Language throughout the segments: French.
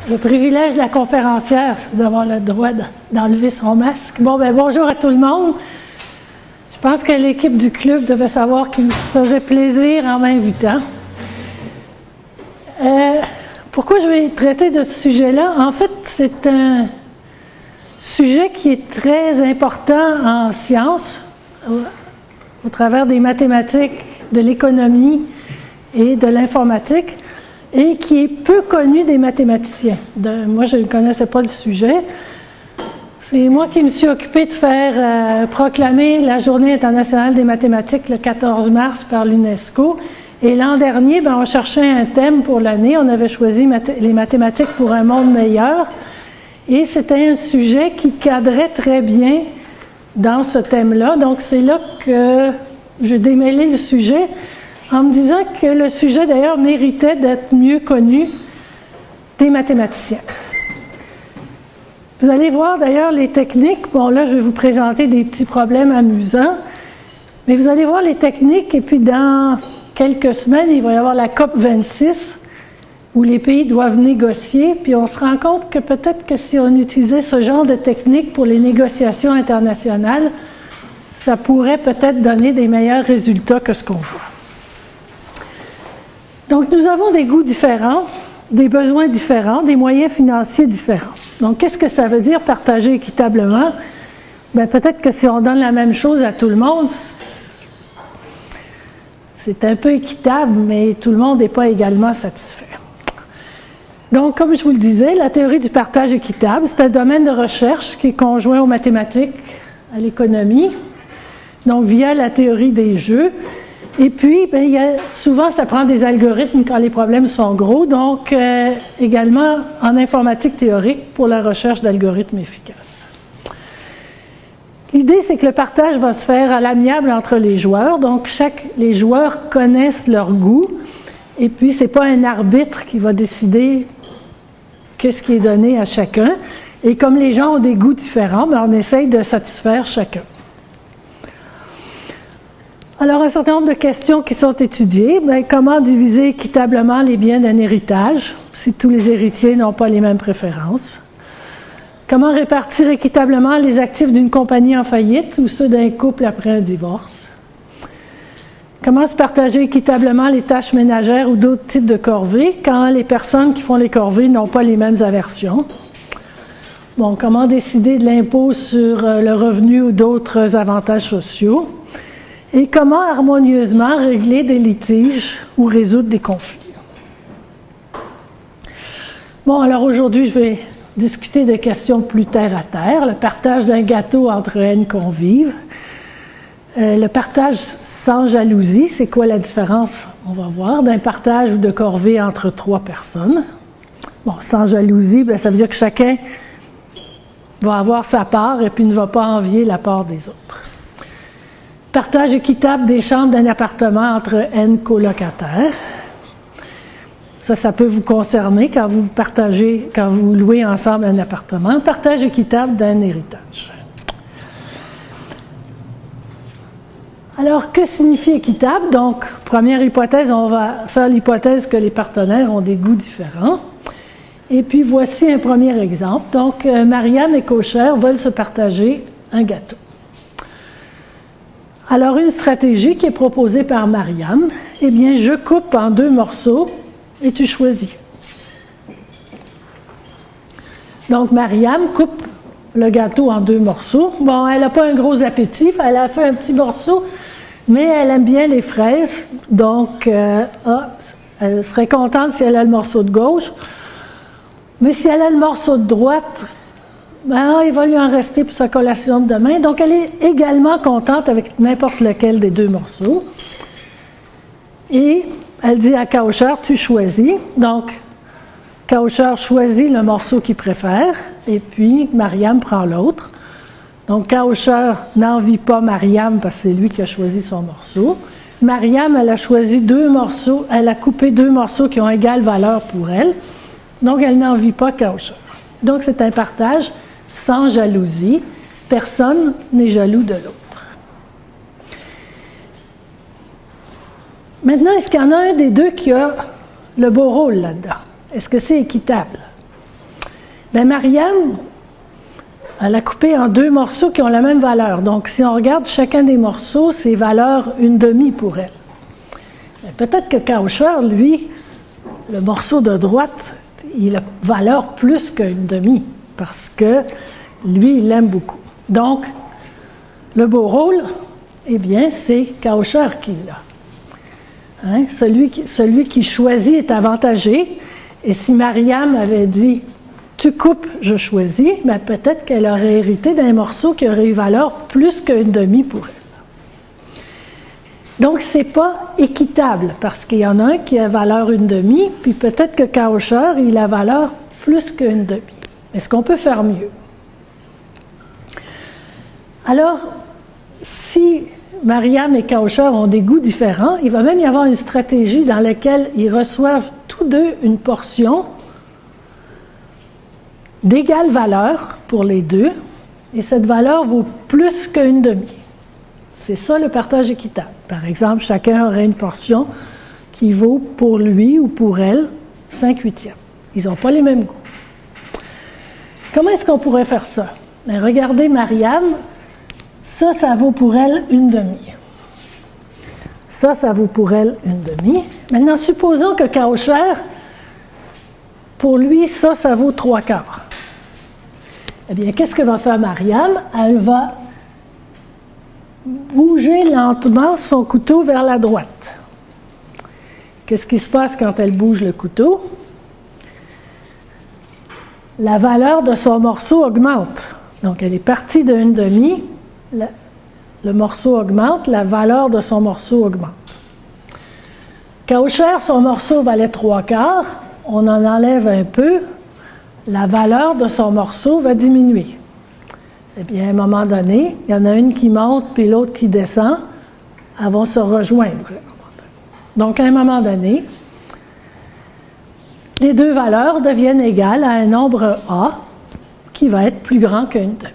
Le privilège de la conférencière, c'est d'avoir le droit d'enlever son masque. Bon, ben bonjour à tout le monde. Je pense que l'équipe du club devait savoir qu'il me faisait plaisir en m'invitant. Pourquoi je vais traiter de ce sujet-là? En fait, c'est un sujet qui est très important en sciences, au travers des mathématiques, de l'économie et de l'informatique, et qui est peu connu des mathématiciens. Moi, je ne connaissais pas le sujet. C'est moi qui me suis occupée de faire proclamer la Journée internationale des mathématiques le 14 mars par l'UNESCO. Et l'an dernier, on cherchait un thème pour l'année. On avait choisi les mathématiques pour un monde meilleur. Et c'était un sujet qui cadrait très bien dans ce thème-là. Donc, c'est là que j'ai démêlé le sujet en me disant que le sujet, d'ailleurs, méritait d'être mieux connu des mathématiciens. Vous allez voir, d'ailleurs, les techniques. Bon, là, je vais vous présenter des petits problèmes amusants. Mais vous allez voir les techniques, et puis dans quelques semaines, il va y avoir la COP 26, où les pays doivent négocier, puis on se rend compte que peut-être que si on utilisait ce genre de technique pour les négociations internationales, ça pourrait peut-être donner des meilleurs résultats que ce qu'on voit. Donc, nous avons des goûts différents, des besoins différents, des moyens financiers différents. Donc, qu'est-ce que ça veut dire partager équitablement? Bien, peut-être que si on donne la même chose à tout le monde, c'est un peu équitable, mais tout le monde n'est pas également satisfait. Donc, comme je vous le disais, la théorie du partage équitable, c'est un domaine de recherche qui est conjoint aux mathématiques, à l'économie, donc via la théorie des jeux. Et puis, souvent, ça prend des algorithmes quand les problèmes sont gros, donc également en informatique théorique pour la recherche d'algorithmes efficaces. L'idée, c'est que le partage va se faire à l'amiable entre les joueurs, donc les joueurs connaissent leurs goûts, et puis ce n'est pas un arbitre qui va décider qu'est-ce qui est donné à chacun, et comme les gens ont des goûts différents, on essaye de satisfaire chacun. Alors, un certain nombre de questions qui sont étudiées. Comment diviser équitablement les biens d'un héritage, si tous les héritiers n'ont pas les mêmes préférences? Comment répartir équitablement les actifs d'une compagnie en faillite ou ceux d'un couple après un divorce? Comment se partager équitablement les tâches ménagères ou d'autres types de corvées quand les personnes qui font les corvées n'ont pas les mêmes aversions? Bon, comment décider de l'impôt sur le revenu ou d'autres avantages sociaux? Et comment harmonieusement régler des litiges ou résoudre des conflits. Bon, alors aujourd'hui, je vais discuter de questions plus terre à terre. Le partage d'un gâteau entre N convives. Le partage sans jalousie, c'est quoi la différence? On va voir. D'un partage ou de corvée entre 3 personnes. Bon, sans jalousie, ça veut dire que chacun va avoir sa part et puis ne va pas envier la part des autres. Partage équitable des chambres d'un appartement entre N colocataires. Ça peut vous concerner quand vous louez ensemble un appartement. Partage équitable d'un héritage. Alors, que signifie équitable? Donc, première hypothèse, on va faire l'hypothèse que les partenaires ont des goûts différents. Et puis, voici un premier exemple. Donc, Mariam et Cocher veulent se partager un gâteau. Alors, une stratégie qui est proposée par Mariam, eh bien, je coupe en 2 morceaux et tu choisis. Donc, Mariam coupe le gâteau en 2 morceaux. Bon, elle n'a pas un gros appétit, elle a fait un petit morceau, mais elle aime bien les fraises, donc elle serait contente si elle a le morceau de gauche. Mais si elle a le morceau de droite, il va lui en rester pour sa collation de demain. Donc, elle est également contente avec n'importe lequel des 2 morceaux. Et elle dit à Kaucher, tu choisis. Donc, Kaucher choisit le morceau qu'il préfère, et puis Mariam prend l'autre. Donc, Kaucher n'envie pas Mariam parce que c'est lui qui a choisi son morceau. Mariam, elle a choisi 2 morceaux, elle a coupé 2 morceaux qui ont égale valeur pour elle. Donc, elle n'envie pas Kaucher. Donc, c'est un partage sans jalousie. Personne n'est jaloux de l'autre. Maintenant, est-ce qu'il y en a un des deux qui a le beau rôle là-dedans? Est-ce que c'est équitable? Bien, Mariam, elle a coupé en 2 morceaux qui ont la même valeur. Donc, si on regarde chacun des morceaux, c'est valeur 1/2 pour elle. Peut-être que Kaucher, lui, le morceau de droite, il a valeur plus que 1/2 parce que lui, il l'aime beaucoup. Donc, le beau rôle, eh bien, c'est Kaucher qui l'a. Hein? Celui qui choisit est avantagé. Et si Mariam avait dit « tu coupes, je choisis », ben peut-être qu'elle aurait hérité d'un morceau qui aurait eu valeur plus que 1/2 pour elle. Donc, ce n'est pas équitable, parce qu'il y en a un qui a valeur 1/2, puis peut-être que Kaucher, il a valeur plus que 1/2. Est-ce qu'on peut faire mieux? Alors, si Mariam et Kaucher ont des goûts différents, il va même y avoir une stratégie dans laquelle ils reçoivent tous deux une portion d'égale valeur pour les deux, et cette valeur vaut plus que 1/2. C'est ça le partage équitable. Par exemple, chacun aurait une portion qui vaut pour lui ou pour elle 5/8. Ils n'ont pas les mêmes goûts. Comment est-ce qu'on pourrait faire ça? Bien, regardez Mariam, ça vaut pour elle 1/2. Ça vaut pour elle 1/2. Maintenant, supposons que Kaucher, pour lui, ça vaut 3/4. Eh bien, qu'est-ce que va faire Mariam? Elle va bouger lentement son couteau vers la droite. Qu'est-ce qui se passe quand elle bouge le couteau? La valeur de son morceau augmente. Donc, elle est partie de 1/2, le morceau augmente, la valeur de son morceau augmente. Kaucher, son morceau valait 3/4, on en enlève un peu, la valeur de son morceau va diminuer. Eh bien, à un moment donné, il y en a une qui monte puis l'autre qui descend, elles vont se rejoindre. Donc, à un moment donné, les deux valeurs deviennent égales à un nombre A qui va être plus grand que 1/2.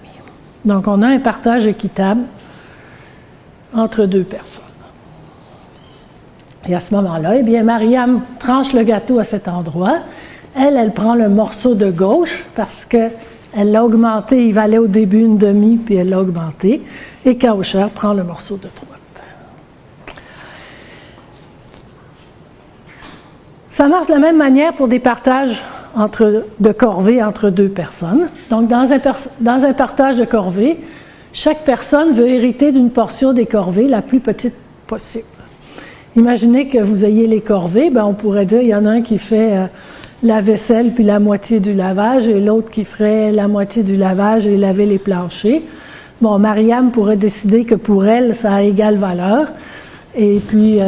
Donc, on a un partage équitable entre deux personnes. Et à ce moment-là, eh bien, Mariam tranche le gâteau à cet endroit. Elle prend le morceau de gauche parce qu'elle l'a augmenté, il valait au début 1/2, puis elle l'a augmenté. Et Kaucher prend le morceau de droite. Ça marche de la même manière pour des partages de corvées entre deux personnes. Donc, dans un partage de corvées, chaque personne veut hériter d'une portion des corvées la plus petite possible. Imaginez que vous ayez les corvées, ben on pourrait dire qu'il y en a un qui fait la vaisselle puis la moitié du lavage et l'autre qui ferait la moitié du lavage et laver les planchers. Bon, Mariam pourrait décider que pour elle, ça a égale valeur. Et puis,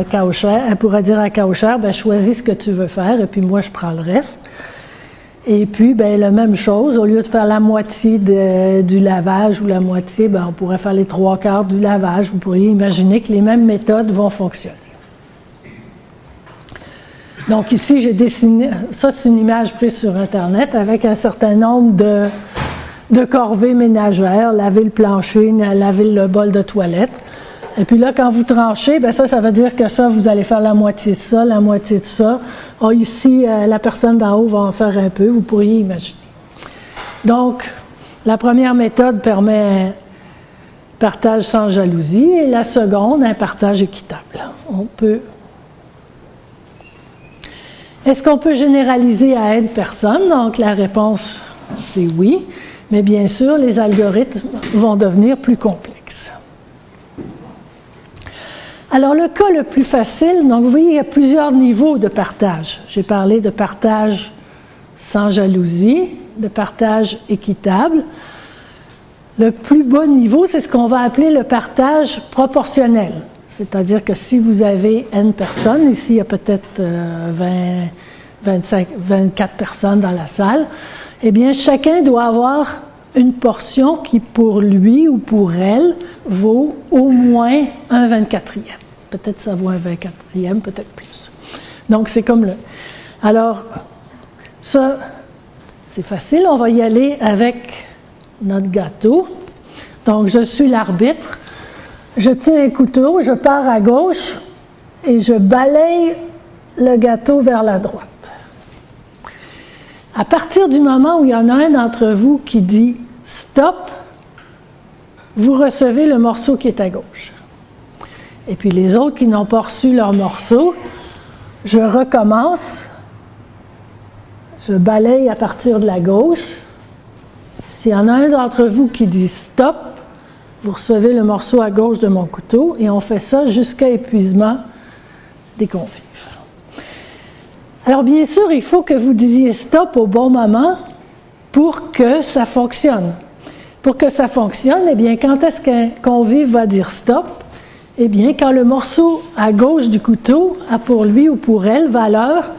Kaucher, elle pourrait dire à Kaucher, ben, choisis ce que tu veux faire et puis moi, je prends le reste. Et puis, ben, la même chose, au lieu de faire la moitié du lavage ou la moitié, ben, on pourrait faire les 3/4 du lavage. Vous pourriez imaginer que les mêmes méthodes vont fonctionner. Donc ici, j'ai dessiné, ça c'est une image prise sur Internet avec un certain nombre de corvées ménagères, laver le plancher, laver le bol de toilette. Et puis là, quand vous tranchez, ben ça veut dire que ça, vous allez faire la moitié de ça, la moitié de ça. Oh, ici, la personne d'en haut va en faire un peu, vous pourriez imaginer. Donc, la première méthode permet un partage sans jalousie et la seconde, un partage équitable. Est-ce qu'on peut généraliser à une personne? Donc, la réponse, c'est oui. Mais bien sûr, les algorithmes vont devenir plus complexes. Alors, le cas le plus facile, donc vous voyez, il y a plusieurs niveaux de partage. J'ai parlé de partage sans jalousie, de partage équitable. Le plus bas niveau, c'est ce qu'on va appeler le partage proportionnel. C'est-à-dire que si vous avez N personnes, ici il y a peut-être 24 personnes dans la salle, eh bien chacun doit avoir une portion qui pour lui ou pour elle vaut au moins un 24e. Peut-être ça vaut un 24e, peut-être plus. Donc c'est comme le... Alors, ça, c'est facile, on va y aller avec notre gâteau. Donc je suis l'arbitre. Je tiens un couteau, je pars à gauche et je balaye le gâteau vers la droite. À partir du moment où il y en a un d'entre vous qui dit « stop », vous recevez le morceau qui est à gauche. Et puis les autres qui n'ont pas reçu leur morceau, je recommence, je balaye à partir de la gauche. S'il y en a un d'entre vous qui dit « stop », vous recevez le morceau à gauche de mon couteau et on fait ça jusqu'à épuisement des convives. Alors bien sûr, il faut que vous disiez « stop » au bon moment pour que ça fonctionne. Pour que ça fonctionne, eh bien, quand est-ce qu'un convive va dire « stop », eh bien, quand le morceau à gauche du couteau a pour lui ou pour elle valeur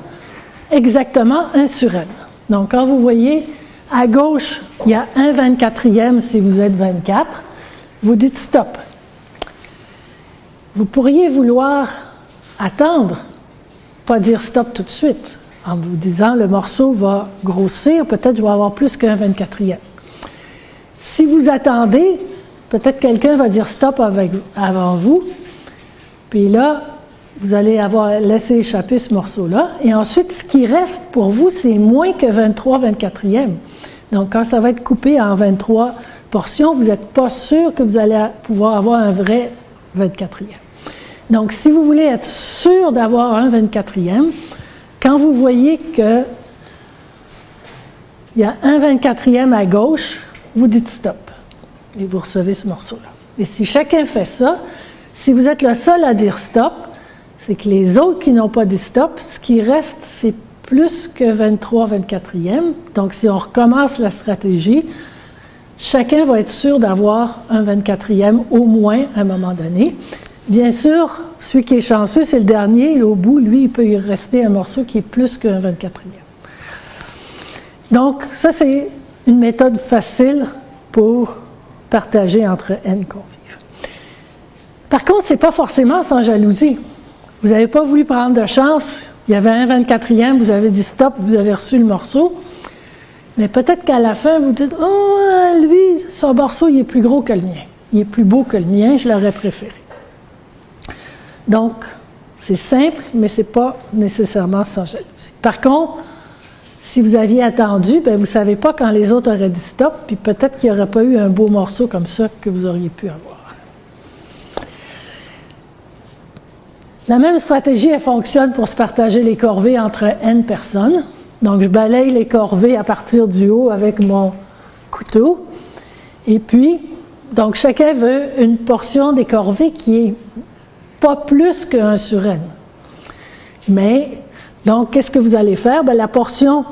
exactement 1 sur n. Donc, quand vous voyez à gauche, il y a 1/24e si vous êtes 24, vous dites « stop ». Vous pourriez vouloir attendre, pas dire « stop » tout de suite, en vous disant « le morceau va grossir, peut-être je vais avoir plus qu'1 24e ». Si vous attendez, peut-être quelqu'un va dire « stop » avant vous, puis là, vous allez avoir laissé échapper ce morceau-là, et ensuite, ce qui reste pour vous, c'est moins que 23 24e. Donc, quand ça va être coupé en 23 portions, vous n'êtes pas sûr que vous allez pouvoir avoir un vrai 24e. Donc, si vous voulez être sûr d'avoir un 24e, quand vous voyez qu'il y a un 24e à gauche, vous dites « stop » et vous recevez ce morceau-là. Et si chacun fait ça, si vous êtes le seul à dire « stop », c'est que les autres qui n'ont pas dit « stop », ce qui reste, c'est plus que 23 24e. Donc, si on recommence la stratégie, chacun va être sûr d'avoir un 24e au moins à un moment donné. Bien sûr, celui qui est chanceux, c'est le dernier, et au bout, lui, il peut y rester un morceau qui est plus qu'un 24e. Donc, ça, c'est une méthode facile pour partager entre N convives. Par contre, ce n'est pas forcément sans jalousie. Vous n'avez pas voulu prendre de chance, il y avait un 24e, vous avez dit stop, vous avez reçu le morceau, mais peut-être qu'à la fin, vous dites « oh, lui, son morceau, il est plus gros que le mien. Il est plus beau que le mien, je l'aurais préféré. » Donc, c'est simple, mais ce n'est pas nécessairement sans jalousie. Par contre, si vous aviez attendu, bien, vous ne savez pas quand les autres auraient dit stop, puis peut-être qu'il n'y aurait pas eu un beau morceau comme ça que vous auriez pu avoir. La même stratégie, elle fonctionne pour se partager les corvées entre N personnes. Donc, je balaye les corvées à partir du haut avec mon couteau. Et puis, donc, chacun veut une portion des corvées qui est pas plus que 1 sur N. Mais, donc, qu'est-ce que vous allez faire? Bien, la portion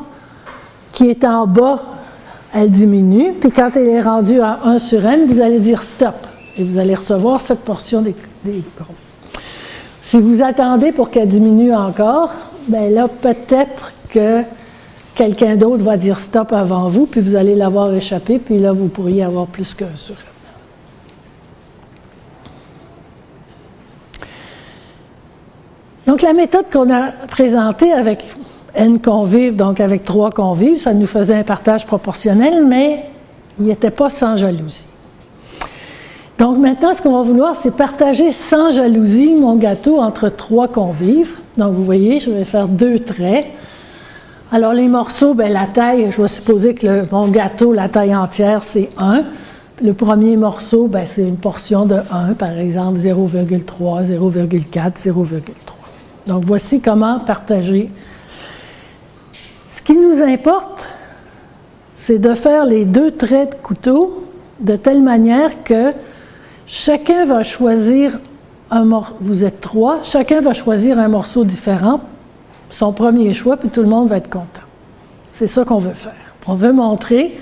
qui est en bas, elle diminue. Puis, quand elle est rendue à 1 sur N, vous allez dire stop. Et vous allez recevoir cette portion des corvées. Si vous attendez pour qu'elle diminue encore, bien là, peut-être que quelqu'un d'autre va dire stop avant vous, puis vous allez l'avoir échappé, puis là, vous pourriez avoir plus qu'un sur N. Donc, la méthode qu'on a présentée avec N convives, donc avec 3 convives, ça nous faisait un partage proportionnel, mais il n'était pas sans jalousie. Donc, maintenant, ce qu'on va vouloir, c'est partager sans jalousie mon gâteau entre 3 convives. Donc, vous voyez, je vais faire 2 traits. Alors, les morceaux, bien, la taille, je vais supposer que mon gâteau, la taille entière, c'est 1. Le premier morceau, bien, c'est une portion de 1, par exemple 0,3, 0,4, 0,3. Donc, voici comment partager. Ce qui nous importe, c'est de faire les 2 traits de couteau de telle manière que chacun va choisir un morceau. Vous êtes 3, chacun va choisir un morceau différent, son premier choix, puis tout le monde va être content. C'est ça qu'on veut faire. On veut montrer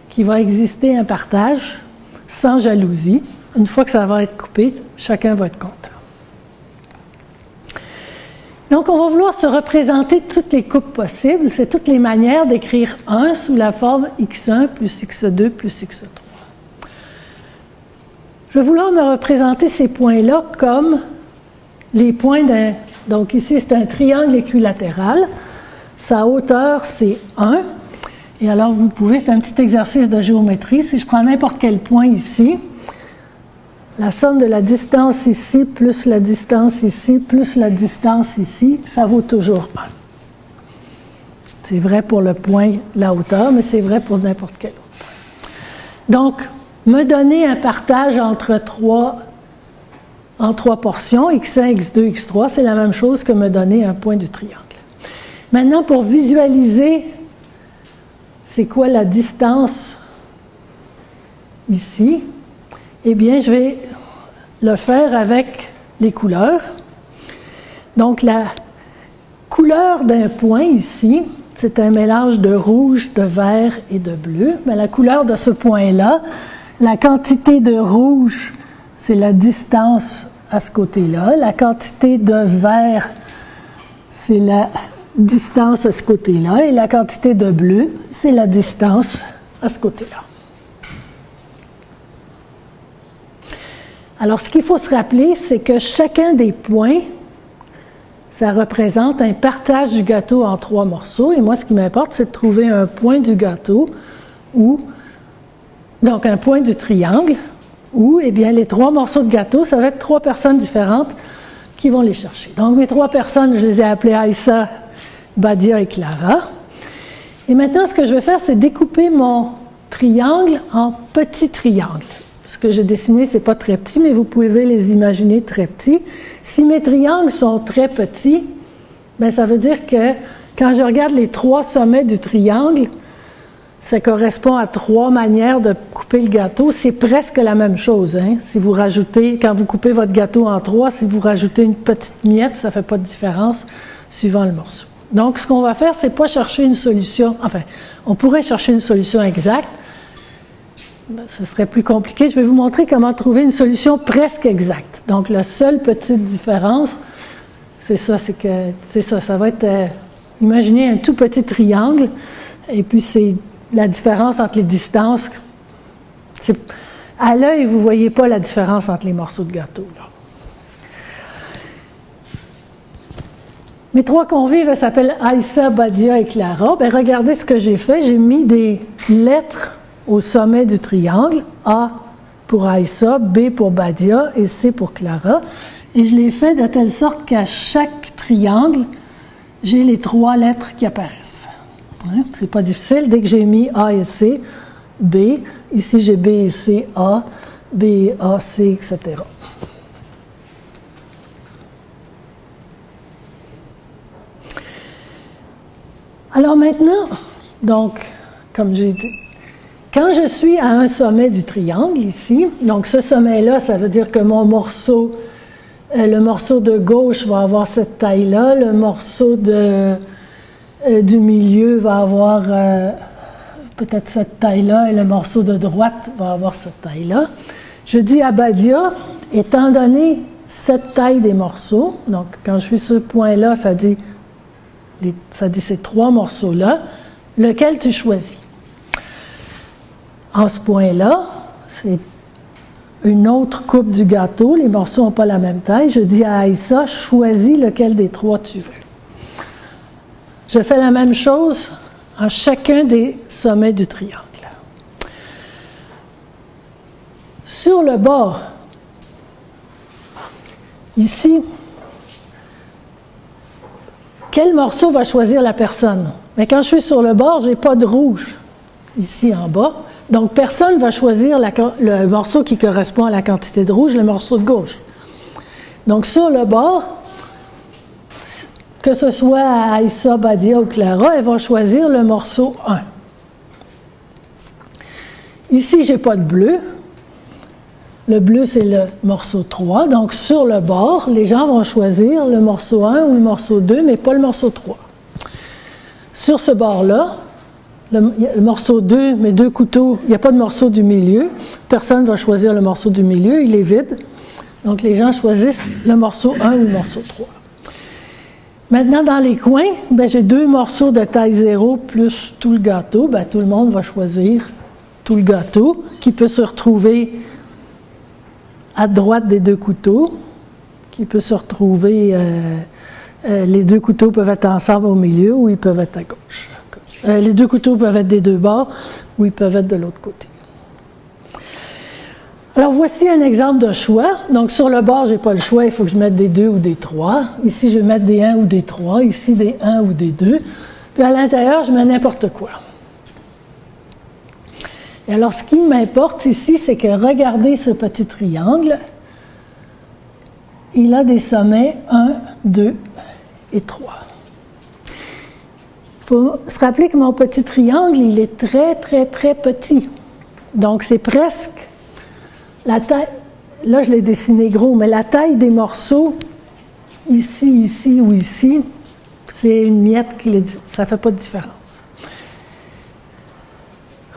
qu'il va exister un partage sans jalousie. Une fois que ça va être coupé, chacun va être content. Donc, on va vouloir se représenter toutes les coupes possibles. C'est toutes les manières d'écrire 1 sous la forme x1 plus x2 plus x3. Je vais vouloir me représenter ces points-là comme les points d'un... Donc ici, c'est un triangle équilatéral. Sa hauteur, c'est 1. Et alors, vous pouvez, c'est un petit exercice de géométrie. Si je prends n'importe quel point ici, la somme de la distance ici, plus la distance ici, plus la distance ici, ça vaut toujours 1. C'est vrai pour le point, la hauteur, mais c'est vrai pour n'importe quel autre point. Donc, me donner un partage en trois portions, x1, x2, x3, c'est la même chose que me donner un point du triangle. Maintenant, pour visualiser, c'est quoi la distance ici? Eh bien, je vais le faire avec les couleurs. Donc, la couleur d'un point ici, c'est un mélange de rouge, de vert et de bleu. Mais la couleur de ce point-là, la quantité de rouge, c'est la distance à ce côté-là. La quantité de vert, c'est la distance à ce côté-là. Et la quantité de bleu, c'est la distance à ce côté-là. Alors, ce qu'il faut se rappeler, c'est que chacun des points, ça représente un partage du gâteau en 3 morceaux. Et moi, ce qui m'importe, c'est de trouver un point du gâteau donc un point du triangle, où, eh bien, les 3 morceaux de gâteau, ça va être 3 personnes différentes qui vont les chercher. Donc, mes 3 personnes, je les ai appelées Aïssa, Badia et Clara. Et maintenant, ce que je vais faire, c'est découper mon triangle en petits triangles. Ce que j'ai dessiné, ce n'est pas très petit, mais vous pouvez les imaginer très petits. Si mes triangles sont très petits, bien, ça veut dire que quand je regarde les 3 sommets du triangle, ça correspond à 3 manières de couper le gâteau. C'est presque la même chose, hein? Si vous rajoutez, quand vous coupez votre gâteau en 3, si vous rajoutez une petite miette, ça ne fait pas de différence suivant le morceau. Donc, ce qu'on va faire, c'est pas chercher une solution. Enfin, on pourrait chercher une solution exacte. Ce serait plus compliqué. Je vais vous montrer comment trouver une solution presque exacte. Donc, la seule petite différence, c'est ça, ça va être, imaginez un tout petit triangle, et puis c'est la différence entre les distances. À l'œil, vous ne voyez pas la différence entre les morceaux de gâteau, là. Mes 3 convives, elles s'appellent Aïssa, Badia et Clara. Bien, regardez ce que j'ai fait. J'ai mis des lettres au sommet du triangle, A pour Aïssa, B pour Badia et C pour Clara. Et je l'ai fait de telle sorte qu'à chaque triangle, j'ai les 3 lettres qui apparaissent. Hein? C'est pas difficile. Dès que j'ai mis A et C, B, ici j'ai B et C, A, B et A, C, etc. Alors maintenant, donc, comme j'ai dit, quand je suis à un sommet du triangle, ici, donc ce sommet-là, ça veut dire que mon morceau, le morceau de gauche va avoir cette taille-là, le morceau du milieu va avoir peut-être cette taille-là, et le morceau de droite va avoir cette taille-là. Je dis à Badia, étant donné cette taille des morceaux, donc quand je suis sur ce point-là, ça dit ces 3 morceaux-là, lequel tu choisis? En ce point-là, c'est une autre coupe du gâteau, les morceaux n'ont pas la même taille. Je dis à Aïssa, choisis lequel des 3 tu veux. Je fais la même chose en chacun des sommets du triangle. Sur le bord, ici, quel morceau va choisir la personne? Mais quand je suis sur le bord, je n'ai pas de rouge ici en bas. Donc, personne ne va choisir le morceau qui correspond à la quantité de rouge, le morceau de gauche. Donc, sur le bord, que ce soit Aïssa, Badia ou Clara, elles vont choisir le morceau 1. Ici, je n'ai pas de bleu. Le bleu, c'est le morceau 3. Donc, sur le bord, les gens vont choisir le morceau 1 ou le morceau 2, mais pas le morceau 3. Sur ce bord-là, le morceau 2, mes 2 couteaux, il n'y a pas de morceau du milieu. Personne ne va choisir le morceau du milieu, il est vide. Donc, les gens choisissent le morceau 1 ou le morceau 3. Maintenant, dans les coins, j'ai 2 morceaux de taille 0 plus tout le gâteau. Tout le monde va choisir tout le gâteau qui peut se retrouver à droite des 2 couteaux, qui peut se retrouver, les 2 couteaux peuvent être ensemble au milieu ou ils peuvent être à gauche. Les 2 couteaux peuvent être des 2 bords ou ils peuvent être de l'autre côté. Alors, voici un exemple de choix. Donc, sur le bord, je n'ai pas le choix, il faut que je mette des 2 ou des 3. Ici, je vais mettre des 1 ou des 3. Ici, des 1 ou des 2. Puis à l'intérieur, je mets n'importe quoi. Et alors, ce qui m'importe ici, c'est que regardez ce petit triangle. Il a des sommets 1, 2 et 3. Il faut se rappeler que mon petit triangle, il est très, très, très petit. Donc, c'est presque la taille, là je l'ai dessiné gros, mais la taille des morceaux, ici, ici ou ici, c'est une miette, ça ne fait pas de différence.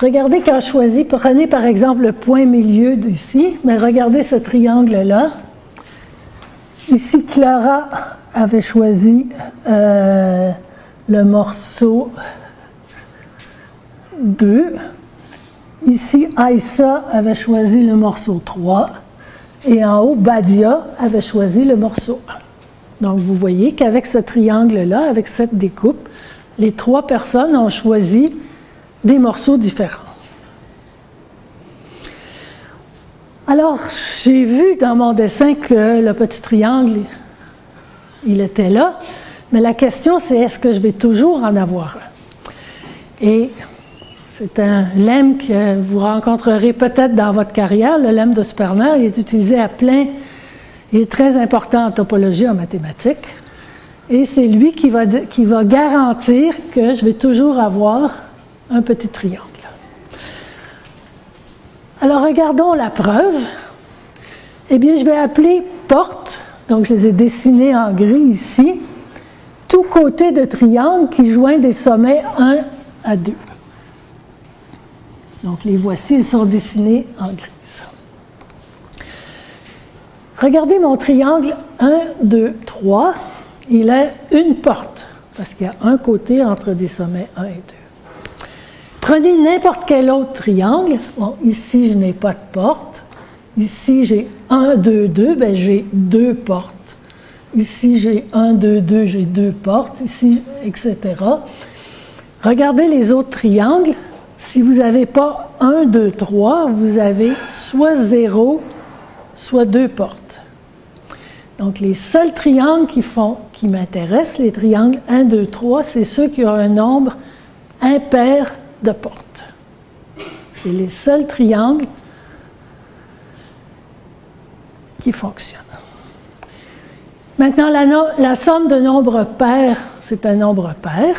Regardez quand je choisis, prenez par exemple le point milieu d'ici, mais regardez ce triangle-là. Ici, Clara avait choisi le morceau 2. Ici, Aïssa avait choisi le morceau 3. Et en haut, Badia avait choisi le morceau 1. Donc, vous voyez qu'avec ce triangle-là, avec cette découpe, les 3 personnes ont choisi des morceaux différents. Alors, j'ai vu dans mon dessin que le petit triangle, il était là, mais la question c'est est-ce que je vais toujours en avoir un? Et c'est un lemme que vous rencontrerez peut-être dans votre carrière, le lemme de Sperner, il est utilisé à plein, il est très important en topologie, en mathématiques, et c'est lui qui va garantir que je vais toujours avoir un petit triangle. Alors, regardons la preuve. Eh bien, je vais appeler porte, donc je les ai dessinés en gris ici, tout côté de triangle qui joint des sommets 1 à 2. Donc, les voici, ils sont dessinés en gris. Regardez mon triangle 1, 2, 3. Il a une porte, parce qu'il y a un côté entre des sommets 1 et 2. Prenez n'importe quel autre triangle. Bon, ici, je n'ai pas de porte. Ici, j'ai 1, 2, 2, bien j'ai 2 portes. Ici, j'ai 1, 2, 2, j'ai 2 portes. Ici, etc. Regardez les autres triangles. Si vous n'avez pas 1, 2, 3, vous avez soit 0, soit 2 portes. Donc, les seuls triangles qui m'intéressent, les triangles 1, 2, 3, c'est ceux qui ont un nombre impair de portes. C'est les seuls triangles qui fonctionnent. Maintenant, la somme de nombres pairs, c'est un nombre pair.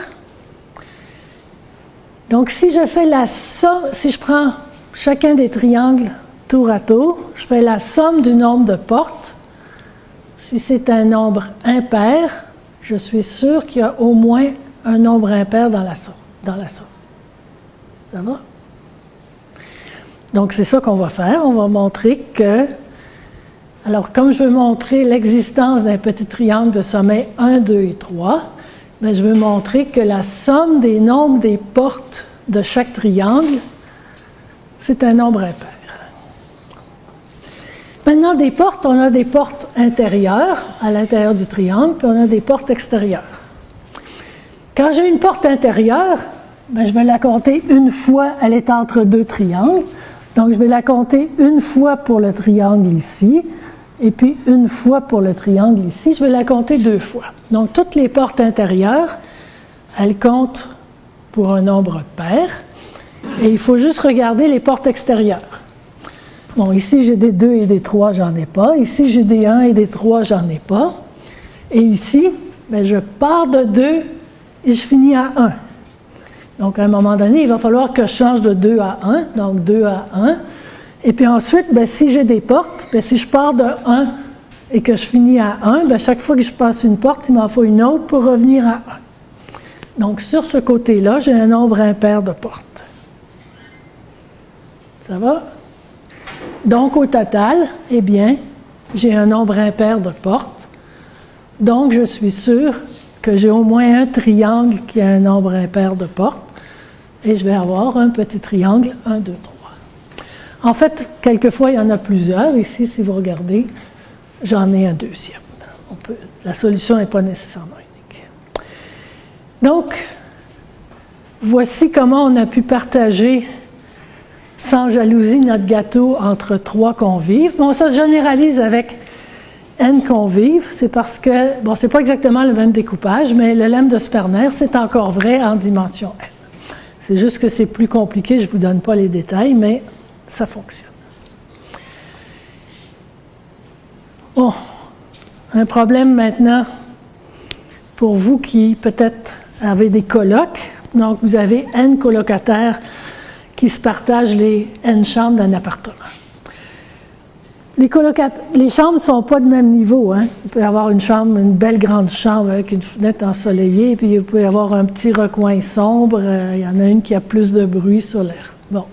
Donc, si je fais la somme, si je prends chacun des triangles tour à tour, je fais la somme du nombre de portes. Si c'est un nombre impair, je suis sûr qu'il y a au moins un nombre impair dans la somme. Ça va? Donc, c'est ça qu'on va faire. On va montrer que... Alors, comme je veux montrer l'existence d'un petit triangle de sommet 1, 2 et 3, bien, je veux montrer que la somme des nombres des portes de chaque triangle, c'est un nombre impair. Maintenant, des portes, on a des portes intérieures à l'intérieur du triangle, puis on a des portes extérieures. Quand j'ai une porte intérieure, bien, je vais la compter une fois, elle est entre 2 triangles. Donc, je vais la compter une fois pour le triangle ici, et puis une fois pour le triangle ici. Je vais la compter 2 fois. Donc, toutes les portes intérieures, elles comptent pour un nombre pair. Et il faut juste regarder les portes extérieures. Bon, ici, j'ai des 2 et des 3, j'en ai pas. Ici, j'ai des 1 et des 3, j'en ai pas. Et ici, bien, je pars de 2 et je finis à 1. Donc, à un moment donné, il va falloir que je change de 2 à 1, donc 2 à 1. Et puis ensuite, bien, si j'ai des portes, bien, si je pars de 1 et que je finis à 1, bien, chaque fois que je passe une porte, il m'en faut une autre pour revenir à 1. Donc, sur ce côté-là, j'ai un nombre impair de portes. Ça va? Donc, au total, eh bien, j'ai un nombre impair de portes. Donc, je suis sûr que j'ai au moins un triangle qui a un nombre impair de portes. Et je vais avoir un petit triangle, 1, 2, 3. En fait, quelquefois, il y en a plusieurs. Ici, si vous regardez, j'en ai un deuxième. La solution n'est pas nécessairement unique. Donc, voici comment on a pu partager sans jalousie notre gâteau entre 3 convives. Bon, ça se généralise avec N convives, c'est parce que, bon, c'est pas exactement le même découpage, mais le lemme de Sperner, c'est encore vrai en dimension N. C'est juste que c'est plus compliqué, je ne vous donne pas les détails, mais ça fonctionne. Bon, un problème maintenant pour vous qui peut-être avez des colocs. Donc, vous avez N colocataires qui se partagent les N chambres d'un appartement. Les chambres ne sont pas de même niveau. Hein. Il peut y avoir une chambre, une belle grande chambre avec une fenêtre ensoleillée, puis il peut y avoir un petit recoin sombre. Il y en a une qui a plus de bruit sur l'air. Bon.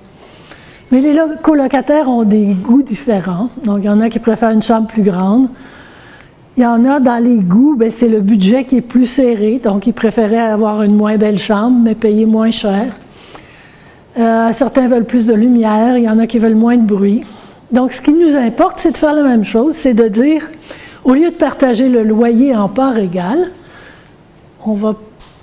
Mais les colocataires ont des goûts différents. Donc, il y en a qui préfèrent une chambre plus grande. Il y en a dans les goûts, c'est le budget qui est plus serré. Donc, ils préféraient avoir une moins belle chambre, mais payer moins cher. Certains veulent plus de lumière. Il y en a qui veulent moins de bruit. Donc, ce qui nous importe, c'est de faire la même chose, c'est de dire, au lieu de partager le loyer en parts égales, on va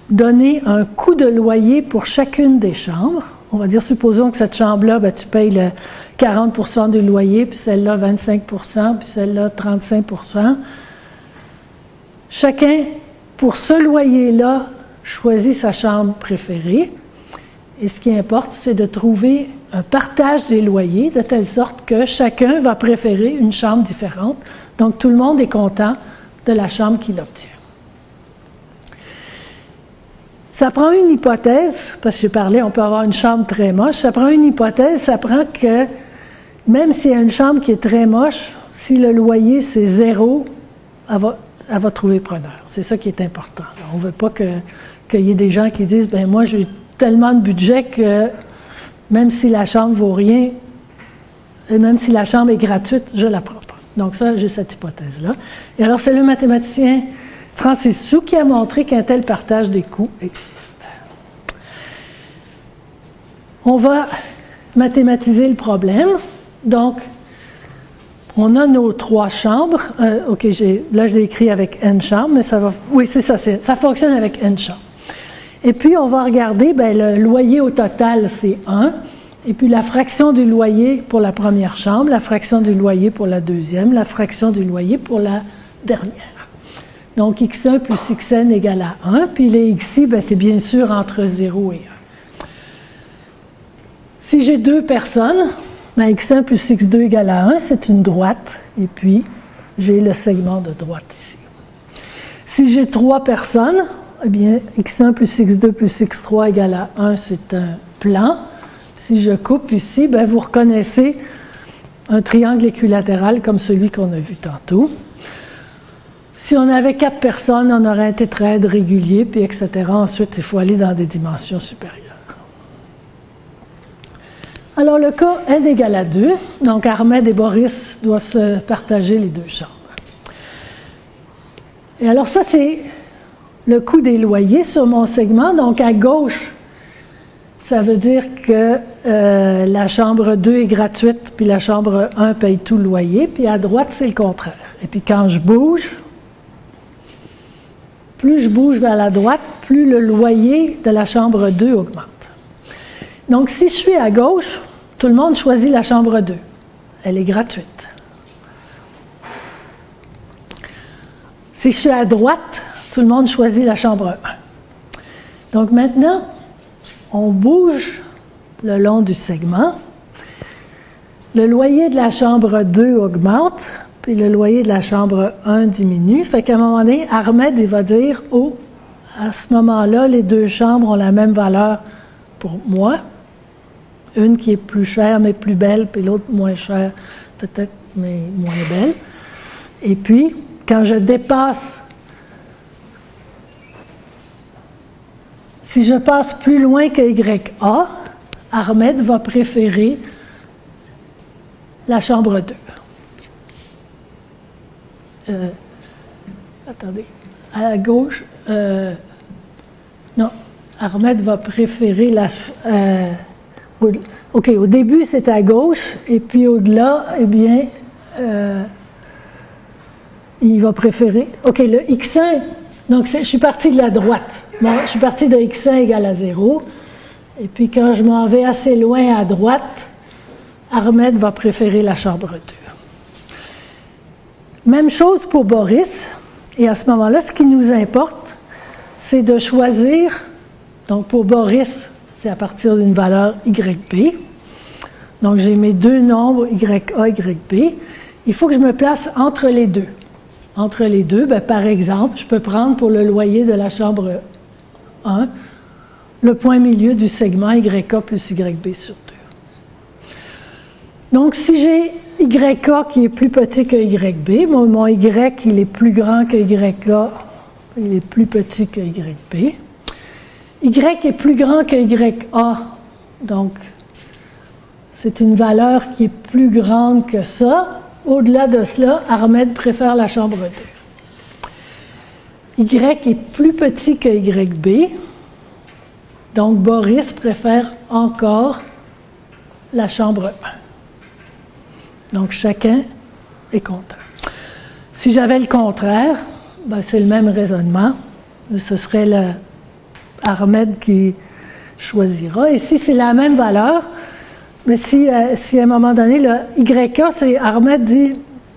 donner un coût de loyer pour chacune des chambres. On va dire, supposons que cette chambre-là, tu payes le 40% du loyer, puis celle-là 25%, puis celle-là 35%. Chacun, pour ce loyer-là, choisit sa chambre préférée. Et ce qui importe, c'est de trouver un partage des loyers de telle sorte que chacun va préférer une chambre différente. Donc, tout le monde est content de la chambre qu'il obtient. Ça prend une hypothèse, parce que j'ai parlé, on peut avoir une chambre très moche. Ça prend une hypothèse, ça prend que, même s'il y a une chambre qui est très moche, si le loyer c'est 0, elle va trouver preneur. C'est ça qui est important. On ne veut pas qu'il y ait des gens qui disent, moi j'ai tellement de budget que même si la chambre vaut rien, et même si la chambre est gratuite, je ne la prends pas. Donc ça, j'ai cette hypothèse-là. Et alors, c'est le mathématicien Francis Su qui a montré qu'un tel partage des coûts existe. On va mathématiser le problème. Donc, on a nos 3 chambres. OK, là, je l'ai écrit avec N chambres, mais ça va... Oui, c'est ça, ça fonctionne avec N chambres. Et puis, on va regarder, le loyer au total, c'est 1. Et puis, la fraction du loyer pour la première chambre, la fraction du loyer pour la deuxième, la fraction du loyer pour la dernière. Donc, x1 plus xn égale à 1. Puis, les xi, c'est bien sûr entre 0 et 1. Si j'ai 2 personnes, x1 plus x2 égale à 1, c'est une droite. Et puis, j'ai le segment de droite ici. Si j'ai 3 personnes, eh bien, x1 plus x2 plus x3 égale à 1, c'est un plan. Si je coupe ici, vous reconnaissez un triangle équilatéral comme celui qu'on a vu tantôt. Si on avait 4 personnes, on aurait un tétraèdre régulier, puis etc. Ensuite, il faut aller dans des dimensions supérieures. Alors, le cas n égale à 2. Donc, Ahmed et Boris doivent se partager les 2 chambres. Et alors, ça, c'est le coût des loyers sur mon segment. Donc, à gauche, ça veut dire que la chambre 2 est gratuite, puis la chambre 1 paye tout le loyer. Puis à droite, c'est le contraire. Et puis quand je bouge, plus je bouge vers la droite, plus le loyer de la chambre 2 augmente. Donc, si je suis à gauche, tout le monde choisit la chambre 2. Elle est gratuite. Si je suis à droite, tout le monde choisit la chambre 1. Donc maintenant, on bouge le long du segment. Le loyer de la chambre 2 augmente, puis le loyer de la chambre 1 diminue. Fait qu'à un moment donné, Ahmed, il va dire, oh, à ce moment-là, les 2 chambres ont la même valeur pour moi. Une qui est plus chère, mais plus belle, puis l'autre moins chère, peut-être, mais moins belle. Et puis, quand je dépasse, si je passe plus loin que YA, Ahmed va préférer la chambre 2. Attendez, à la gauche, non, Ahmed va préférer la... OK, au début, c'est à gauche, et puis au-delà, eh bien, il va préférer... OK, le X1, donc je suis parti de la droite. Bon, je suis parti de X1 égale à 0, et puis quand je m'en vais assez loin à droite, Ahmed va préférer la chambre 2. Même chose pour Boris. Et à ce moment-là, ce qui nous importe, c'est de choisir, donc pour Boris, c'est à partir d'une valeur YB. Donc j'ai mes deux nombres YA, YB. Il faut que je me place entre les deux. Entre les deux, ben, par exemple, je peux prendre pour le loyer de la chambre 1 le point milieu du segment YA plus YB sur 2. Donc si j'ai YA qui est plus petit que YB, mon Y il est plus grand que YA, il est plus petit que YB. Y est plus grand que YA, donc c'est une valeur qui est plus grande que ça. Au-delà de cela, Ahmed préfère la chambre 2. Y est plus petit que YB, donc Boris préfère encore la chambre 1. Donc chacun est content. Si j'avais le contraire, ben c'est le même raisonnement. Ce serait Ahmed qui choisira. Ici, c'est la même valeur. Mais si à un moment donné, le YA, c'est Ahmed dit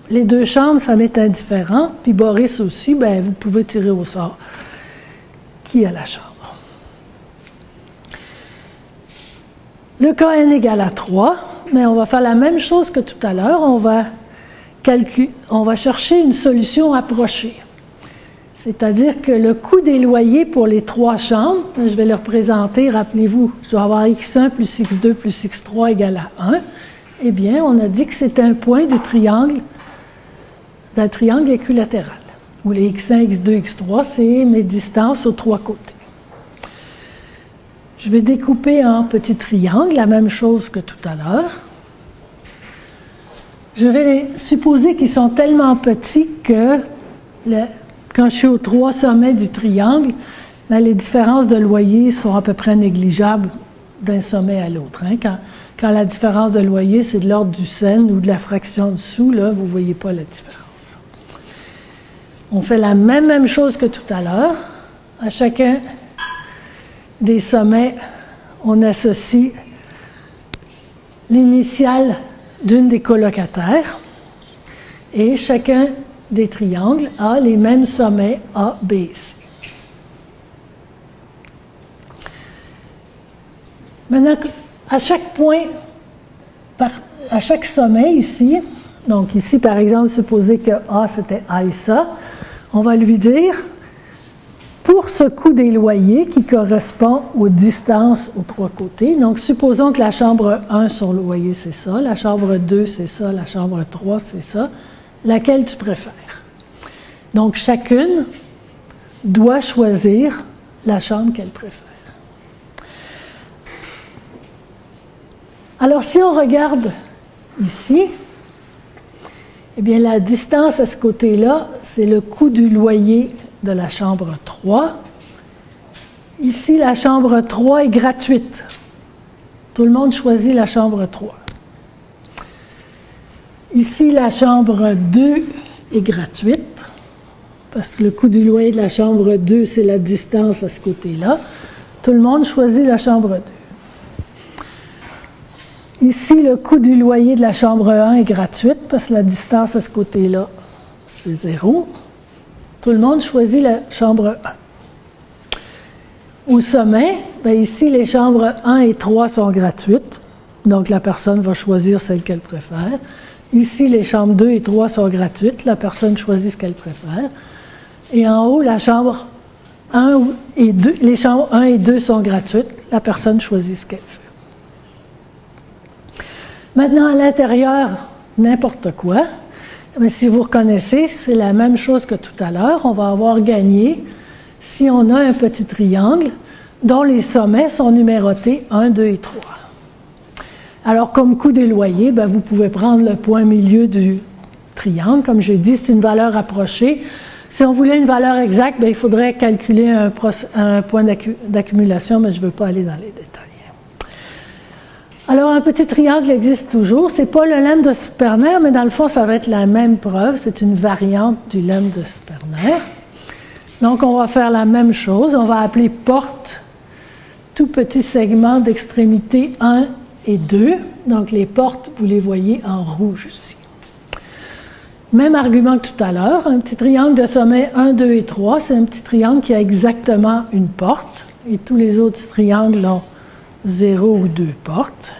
les deux chambres, ça m'est indifférent, puis Boris aussi, ben, vous pouvez tirer au sort qui a la chambre. Le cas n égale à 3, mais on va faire la même chose que tout à l'heure, on va chercher une solution approchée. C'est-à-dire que le coût des loyers pour les trois chambres, je vais le représenter, rappelez-vous, je dois avoir x1 plus x2 plus x3 égale à 1. Eh bien, on a dit que c'est un point d'un triangle équilatéral, où les x1, x2, x3, c'est mes distances aux trois côtés. Je vais découper en petits triangles, la même chose que tout à l'heure. Je vais supposer qu'ils sont tellement petits que quand je suis aux trois sommets du triangle, ben, les différences de loyer sont à peu près négligeables d'un sommet à l'autre. Hein. Quand la différence de loyer, c'est de l'ordre du cent ou de la fraction dessous, là, vous ne voyez pas la différence. On fait la même chose que tout à l'heure. À chacun des sommets, on associe l'initiale d'une des colocataires et chacun des triangles a les mêmes sommets A, B et C. Maintenant, à chaque point, à chaque sommet ici, donc ici par exemple, supposez que A c'était AISA, on va lui dire, pour ce coût des loyers qui correspond aux distances aux trois côtés, donc supposons que la chambre 1, son loyer c'est ça, la chambre 2 c'est ça, la chambre 3 c'est ça, laquelle tu préfères? Donc chacune doit choisir la chambre qu'elle préfère. Alors si on regarde ici, eh bien la distance à ce côté-là, c'est le coût du loyer de la chambre 3. Ici, la chambre 3 est gratuite. Tout le monde choisit la chambre 3. Ici, la chambre 2 est gratuite, parce que le coût du loyer de la chambre 2, c'est la distance à ce côté-là. Tout le monde choisit la chambre 2. Ici, le coût du loyer de la chambre 1 est gratuite, parce que la distance à ce côté-là, c'est 0. Tout le monde choisit la chambre 1. Au sommet, bien ici, les chambres 1 et 3 sont gratuites, donc la personne va choisir celle qu'elle préfère. Ici, les chambres 2 et 3 sont gratuites, la personne choisit ce qu'elle préfère. Et en haut, la chambre 1 et 2, les chambres 1 et 2 sont gratuites, la personne choisit ce qu'elle fait. Maintenant, à l'intérieur, n'importe quoi. Mais si vous reconnaissez, c'est la même chose que tout à l'heure. On va avoir gagné si on a un petit triangle dont les sommets sont numérotés 1, 2 et 3. Alors, comme coût des loyers, ben, vous pouvez prendre le point milieu du triangle. Comme j'ai dit, c'est une valeur rapprochée. Si on voulait une valeur exacte, ben, il faudrait calculer un point d'accumulation, mais je ne veux pas aller dans les détails. Alors, un petit triangle existe toujours. Ce n'est pas le lemme de Sperner, mais dans le fond, ça va être la même preuve. C'est une variante du lemme de Sperner. Donc, on va faire la même chose. On va appeler porte tout petit segment d'extrémité 1 et 2. Donc, les portes, vous les voyez en rouge ici. Même argument que tout à l'heure, un petit triangle de sommet 1, 2 et 3, c'est un petit triangle qui a exactement une porte, et tous les autres triangles ont 0 ou 2 portes.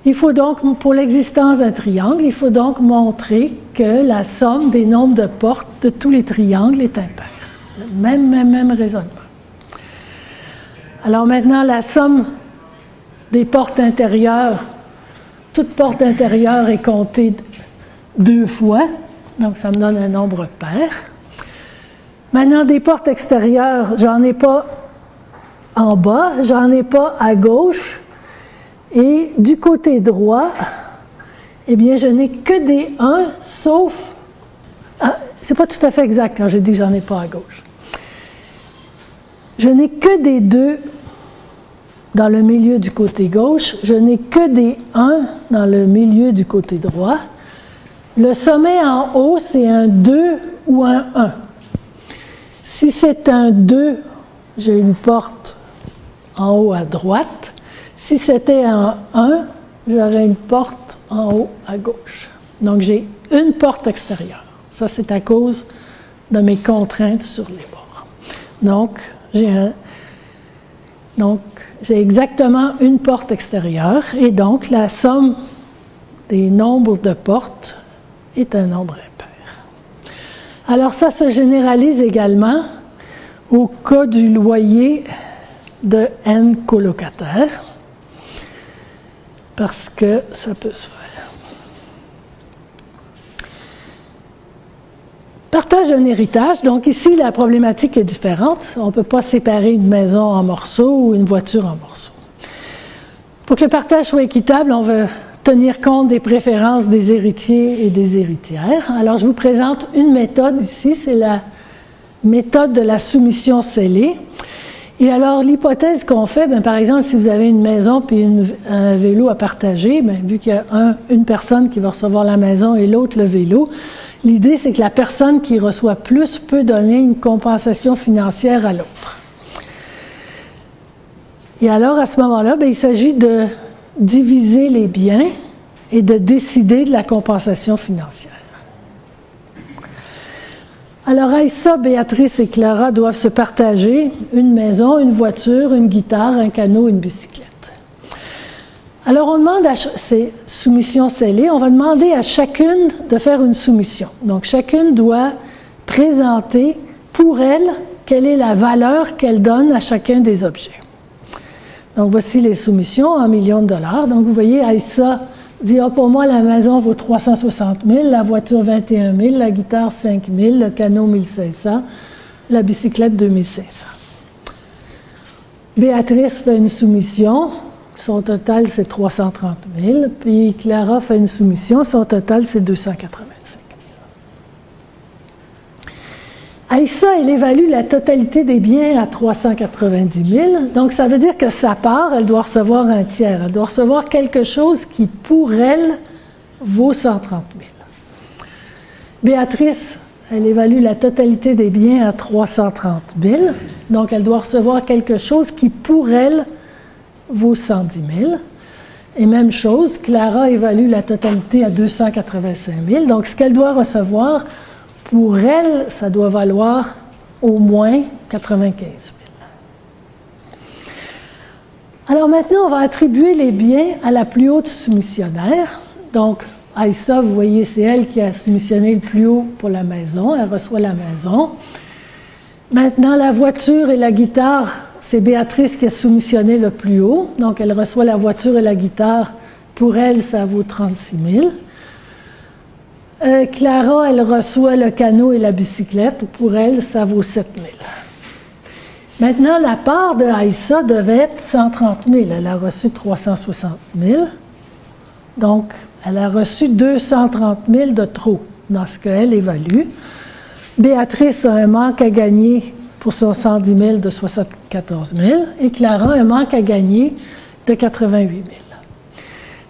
Il faut donc, pour l'existence d'un triangle, il faut donc montrer que la somme des nombres de portes de tous les triangles est impaire. Même raisonnement. Alors maintenant, la somme des portes intérieures, toute porte intérieure est comptée 2 fois, donc ça me donne un nombre pair. Maintenant, des portes extérieures, j'en ai pas en bas, j'en ai pas à gauche, et du côté droit, eh bien, je n'ai que des 1, sauf... Ah, c'est pas tout à fait exact quand je dis que j'en ai pas à gauche. Je n'ai que des 2 dans le milieu du côté gauche, je n'ai que des 1 dans le milieu du côté droit. Le sommet en haut, c'est un 2 ou un 1. Si c'est un 2, j'ai une porte en haut à droite. Si c'était un 1, j'aurais une porte en haut à gauche. Donc, j'ai une porte extérieure. Ça, c'est à cause de mes contraintes sur les bords. Donc, j'ai exactement une porte extérieure, et donc la somme des nombres de portes est un nombre impair. Alors ça se généralise également au cas du loyer de n colocataires, parce que ça peut se faire. Partage d'un héritage, donc ici la problématique est différente. On ne peut pas séparer une maison en morceaux ou une voiture en morceaux. Pour que le partage soit équitable, on veut tenir compte des préférences des héritiers et des héritières. Alors je vous présente une méthode ici, c'est la méthode de la soumission scellée. Et alors l'hypothèse qu'on fait, par exemple, si vous avez une maison puis un vélo à partager, vu qu'il y a une personne qui va recevoir la maison et l'autre le vélo, l'idée, c'est que la personne qui reçoit plus peut donner une compensation financière à l'autre. Et alors, à ce moment-là, il s'agit de diviser les biens et de décider de la compensation financière. Alors, Aïssa, Béatrice et Clara doivent se partager une maison, une voiture, une guitare, un canot, une bicyclette. Alors, on demande c'est soumission scellée, on va demander à chacune de faire une soumission. Donc, chacune doit présenter pour elle quelle est la valeur qu'elle donne à chacun des objets. Donc, voici les soumissions en millions de dollars. Donc, vous voyez, Aïssa dit, pour moi, la maison vaut 360 000, la voiture 21 000, la guitare 5 000, le canot 1 500, la bicyclette 2 500. Béatrice fait une soumission. Son total, c'est 330 000. Puis Clara fait une soumission. Son total, c'est 285 000. Aïssa, elle évalue la totalité des biens à 390 000. Donc, ça veut dire que sa part, elle doit recevoir un tiers. Elle doit recevoir quelque chose qui, pour elle, vaut 130 000. Béatrice, elle évalue la totalité des biens à 330 000. Donc, elle doit recevoir quelque chose qui, pour elle, vaut 110 000. Et même chose, Clara évalue la totalité à 285 000. Donc, ce qu'elle doit recevoir, pour elle, ça doit valoir au moins 95 000. Alors maintenant, on va attribuer les biens à la plus haute soumissionnaire. Donc, Aïssa, vous voyez, c'est elle qui a soumissionné le plus haut pour la maison. Elle reçoit la maison. Maintenant, la voiture et la guitare, c'est Béatrice qui a soumissionné le plus haut. Donc, elle reçoit la voiture et la guitare. Pour elle, ça vaut 36 000. Clara, elle reçoit le canot et la bicyclette. Pour elle, ça vaut 7 000. Maintenant, la part de Aïssa devait être 130 000. Elle a reçu 360 000. Donc, elle a reçu 230 000 de trop dans ce qu'elle évalue. Béatrice a un manque à gagner pour son 110 000 de 74 000 et Clara a un manque à gagner de 88 000.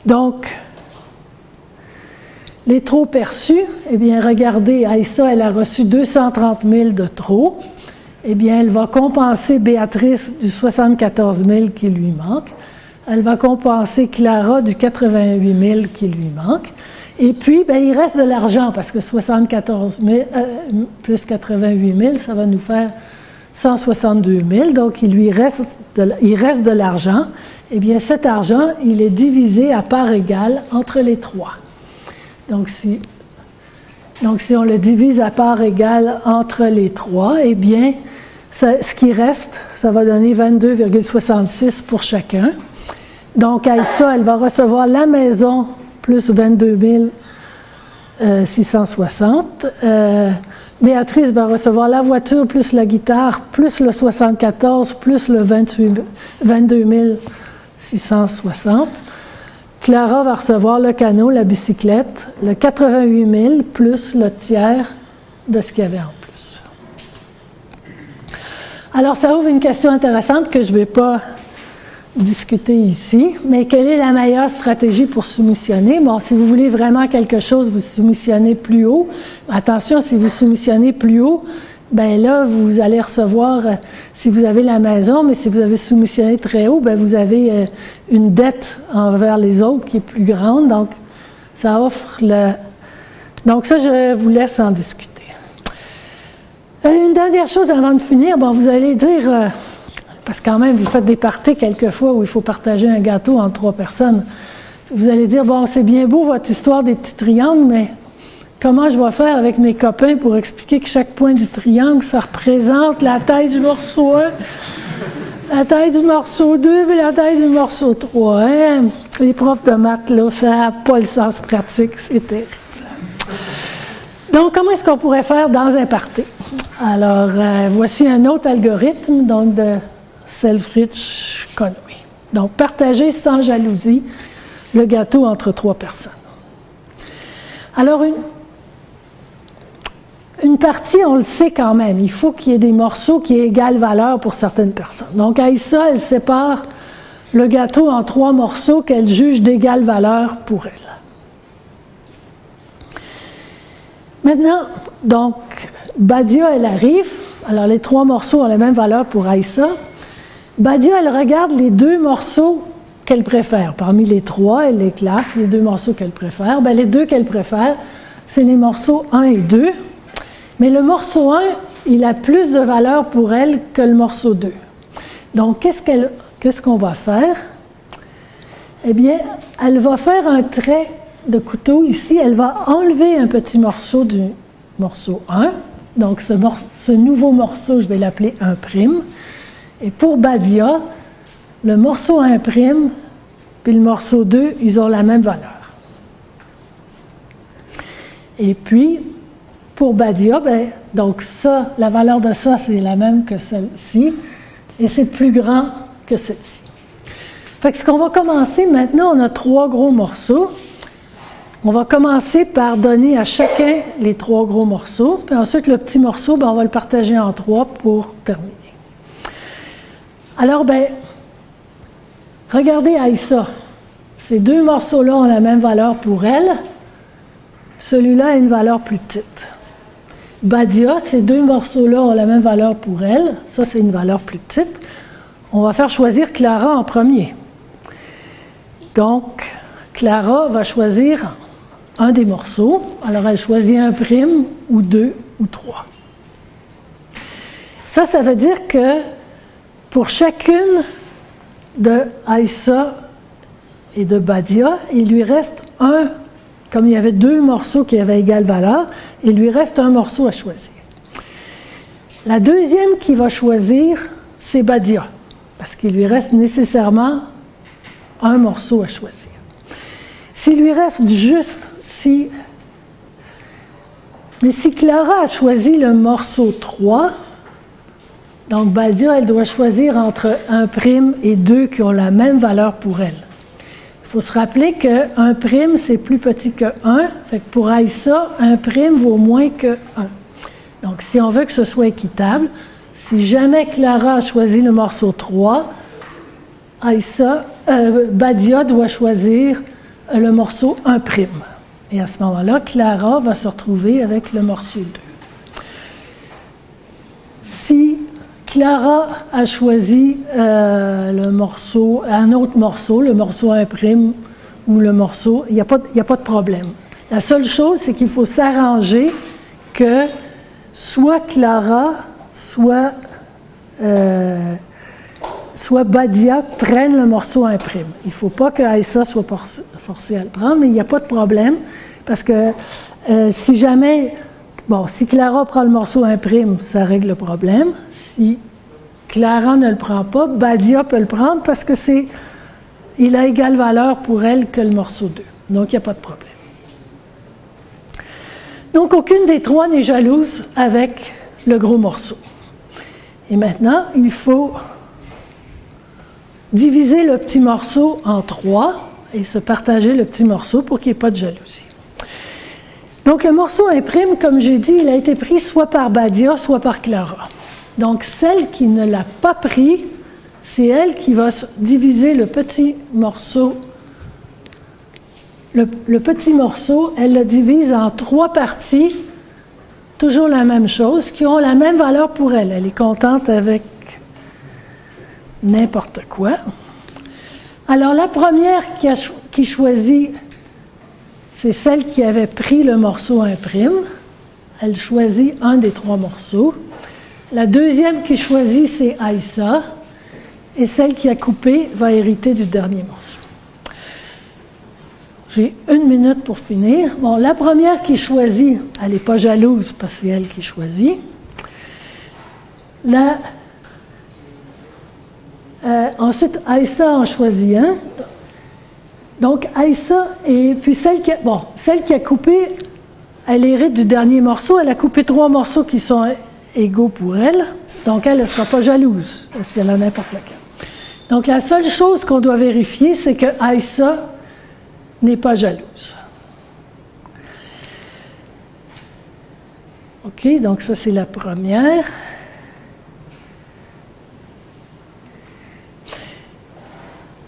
Donc, les trop perçus, eh bien, regardez, Aïssa, elle a reçu 230 000 de trop. Eh bien, elle va compenser Béatrice du 74 000 qui lui manque. Elle va compenser Clara du 88 000 qui lui manque. Et puis, ben, il reste de l'argent, parce que 74 000 plus 88 000, ça va nous faire 162 000. Donc, il reste de l'argent. Eh bien, cet argent, il est divisé à part égale entre les trois. Donc, si on le divise à part égale entre les trois, eh bien, ce qui reste, ça va donner 22,66 pour chacun. Donc, Aïssa, elle va recevoir la maison plus 22 660. Béatrice va recevoir la voiture plus la guitare, plus le 74, plus le 22 660. Clara va recevoir le canot, la bicyclette, le 88 000 plus le tiers de ce qu'il y avait en plus. Alors, ça ouvre une question intéressante que je ne vais pas discuter ici, mais quelle est la meilleure stratégie pour soumissionner? Bon, si vous voulez vraiment quelque chose, vous soumissionnez plus haut. Attention, si vous soumissionnez plus haut, ben là, vous allez recevoir, si vous avez la maison, mais si vous avez soumissionné très haut, ben vous avez une dette envers les autres qui est plus grande, donc ça offre le... Donc ça, je vous laisse en discuter. Une dernière chose avant de finir, bon, vous allez dire... parce que quand même, vous faites des parties quelquefois où il faut partager un gâteau entre 3 personnes. Vous allez dire, bon, c'est bien beau votre histoire des petits triangles, mais comment je vais faire avec mes copains pour expliquer que chaque point du triangle, ça représente la taille du morceau 1, la taille du morceau 2 et la taille du morceau 3. Hein? Les profs de maths, là, ça n'a pas le sens pratique, c'est terrible. Donc, comment est-ce qu'on pourrait faire dans un party? Alors, voici un autre algorithme, donc de Selfridge-Conway. Donc, partager sans jalousie le gâteau entre 3 personnes. Alors, une partie, on le sait quand même, il faut qu'il y ait des morceaux qui aient égale valeur pour certaines personnes. Donc, Aïssa, elle sépare le gâteau en 3 morceaux qu'elle juge d'égale valeur pour elle. Maintenant, donc, Badia, elle arrive. Alors, les 3 morceaux ont la même valeur pour Aïssa. Badia, elle regarde les 2 morceaux qu'elle préfère. Parmi les 3, elle les classe, les 2 morceaux qu'elle préfère. Bien, les 2 qu'elle préfère, c'est les morceaux 1 et 2. Mais le morceau 1, il a plus de valeur pour elle que le morceau 2. Donc, qu'est-ce qu'on va faire? Eh bien, elle va faire un trait de couteau ici. Elle va enlever un petit morceau du morceau 1. Donc, ce nouveau morceau, je vais l'appeler 1'. Et pour Badia, le morceau 1' puis le morceau 2, ils ont la même valeur. Et puis, pour Badia, ben, donc ça, la valeur de ça, c'est la même que celle-ci, et c'est plus grand que celle-ci. Fait que ce qu'on va commencer maintenant, on a 3 gros morceaux. On va commencer par donner à chacun les 3 gros morceaux, puis ensuite le petit morceau, ben, on va le partager en 3 pour terminer. Alors, ben, regardez Aïssa. Ces 2 morceaux-là ont la même valeur pour elle. Celui-là a une valeur plus petite. Badia, ces 2 morceaux-là ont la même valeur pour elle. Ça, c'est une valeur plus petite. On va faire choisir Clara en premier. Donc, Clara va choisir un des morceaux. Alors, elle choisit 1' ou 2 ou 3. Ça veut dire que pour chacune de Aïssa et de Badia, il lui reste comme il y avait 2 morceaux qui avaient égale valeur, il lui reste un morceau à choisir. La deuxième qui va choisir, c'est Badia, parce qu'il lui reste nécessairement un morceau à choisir. S'il lui reste juste, mais si Clara a choisi le morceau 3, donc Badia, elle doit choisir entre 1' et 2 qui ont la même valeur pour elle. Il faut se rappeler que 1', c'est plus petit que 1, fait que pour Aïssa, 1' vaut moins que 1. Donc, si on veut que ce soit équitable, si jamais Clara a choisi le morceau 3, Badia doit choisir le morceau 1'. Et à ce moment-là, Clara va se retrouver avec le morceau 2. Si Clara a choisi un autre morceau, le morceau 1' ou le morceau, il n'y a pas de problème. La seule chose, c'est qu'il faut s'arranger que soit Clara, soit Badia prennent le morceau imprime. Il ne faut pas que Aïssa soit forcée à le prendre, mais il n'y a pas de problème, parce que si jamais, si Clara prend le morceau imprime, ça règle le problème. Si Clara ne le prend pas, Badia peut le prendre parce que il a égale valeur pour elle que le morceau 2. Donc, il n'y a pas de problème. Donc, aucune des trois n'est jalouse avec le gros morceau. Et maintenant, il faut diviser le petit morceau en 3 et se partager le petit morceau pour qu'il n'y ait pas de jalousie. Donc, le morceau imprime, comme j'ai dit, il a été pris soit par Badia, soit par Clara. Donc, celle qui ne l'a pas pris, c'est elle qui va diviser le petit morceau. Le petit morceau, elle le divise en 3 parties, toujours la même chose, qui ont la même valeur pour elle. Elle est contente avec n'importe quoi. Alors, la première qui choisit, c'est celle qui avait pris le morceau imprime. Elle choisit un des 3 morceaux. La deuxième qui choisit, c'est Aïssa. Et celle qui a coupé va hériter du dernier morceau. J'ai 1 minute pour finir. Bon, la première qui choisit, elle n'est pas jalouse parce que c'est elle qui choisit. Ensuite, Aïssa en choisit un. Donc, Aïssa, et puis celle qui a coupé, elle hérite du dernier morceau. Elle a coupé 3 morceaux qui sont égaux pour elle. Donc, elle ne sera pas jalouse si elle a n'importe lequel. Donc, la seule chose qu'on doit vérifier, c'est que Aïssa n'est pas jalouse. OK, donc ça, c'est la première.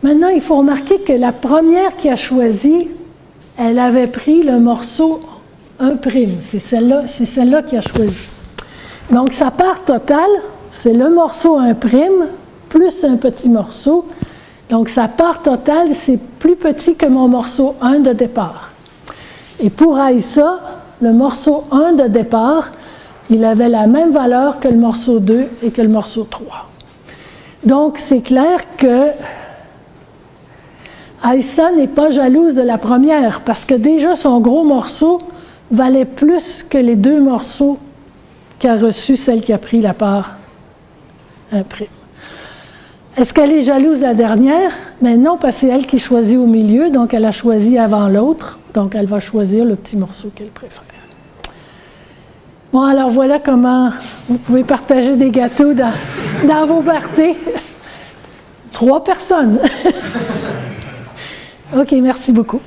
Maintenant, il faut remarquer que la première qui a choisi, elle avait pris le morceau 1'. C'est celle-là qui a choisi. Donc, sa part totale, c'est le morceau 1' plus un petit morceau. Donc, sa part totale, c'est plus petit que mon morceau 1 de départ. Et pour Aïssa, le morceau 1 de départ, il avait la même valeur que le morceau 2 et que le morceau 3. Donc, c'est clair que Aïssa n'est pas jalouse de la première parce que déjà son gros morceau valait plus que les 2 morceaux qu'a reçu celle qui a pris la part 1'. Est-ce qu'elle est jalouse de la dernière? Mais non, parce que c'est elle qui choisit au milieu, donc elle a choisi avant l'autre, donc elle va choisir le petit morceau qu'elle préfère. Bon, alors voilà comment vous pouvez partager des gâteaux dans vos parties. 3 personnes. OK, merci beaucoup.